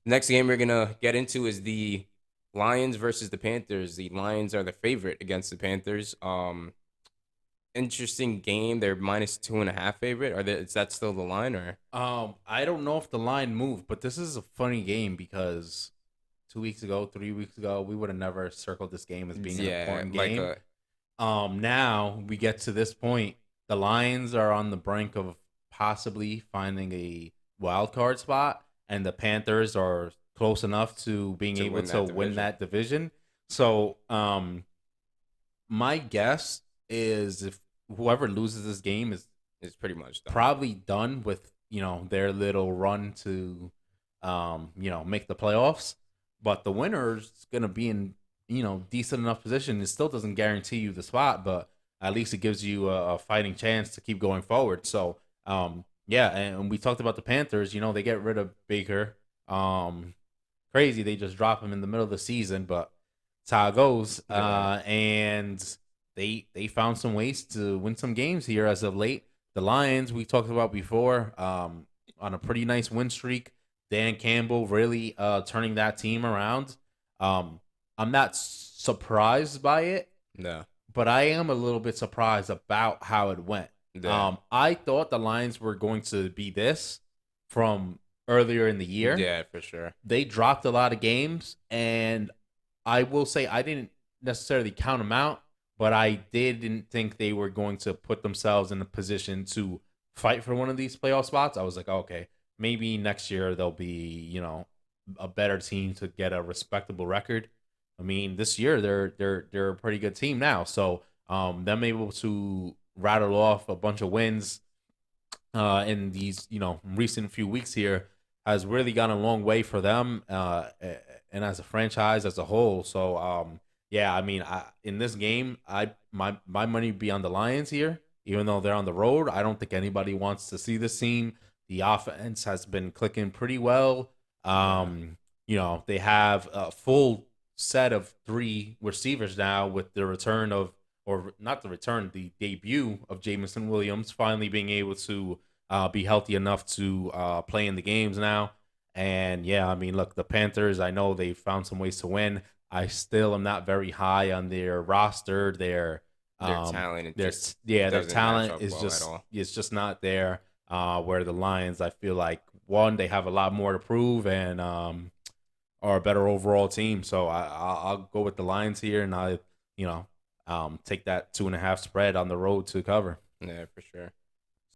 Next game we're gonna get into is the Lions versus the Panthers. The Lions are the favorite against the Panthers. Interesting game. They're -2.5 favorite. Is that still the line or? I don't know if the line moved, but this is a funny game because 2 weeks ago, 3 weeks ago, we would have never circled this game as being an Yeah, important like game. Now we get to this point. The Lions are on the brink of possibly finding a wild card spot, and the Panthers are close enough to being to able win to that win division. that division. So, my guess is if whoever loses this game is It's pretty much done. probably done with their little run to make the playoffs, but the winner's gonna be in decent enough position. It still doesn't guarantee you the spot, but at least it gives you a fighting chance to keep going forward. So yeah, and we talked about the Panthers. They get rid of Baker. Crazy, they just drop him in the middle of the season, but it's how it goes. Yeah, And they found some ways to win some games here as of late. The Lions we talked about before, on a pretty nice win streak. Dan Campbell really turning that team around. I'm not surprised by it, no, but I am a little bit surprised about how it went. yeah, I thought the Lions were going to be this from earlier in the year. yeah, for sure. They dropped a lot of games, and I will say I didn't necessarily count them out, but I didn't think they were going to put themselves in a position to fight for one of these playoff spots. I was like, okay, maybe next year they'll be, a better team to get a respectable record. I mean, this year they're a pretty good team now, so them able to rattle off a bunch of wins in these recent few weeks here has really gone a long way for them, and as a franchise as a whole. So yeah, I mean, in this game, my money would be on the Lions here, even though they're on the road. I don't think anybody wants to see this team. The offense has been clicking pretty well. Yeah, They have a full set of three receivers now with the return of, or not the return, the debut of Jameson Williams finally being able to be healthy enough to play in the games now. And yeah, I mean, look, the Panthers, I know they found some ways to win. I still am not very high on their roster. their talent it Their just their doesn't match talent up is well at just all. it's just not there. Where the Lions, I feel like one, they have a lot more to prove, and are a better overall team. So I'll go with the Lions here, and I take that 2.5 spread on the road to cover. Yeah, for sure.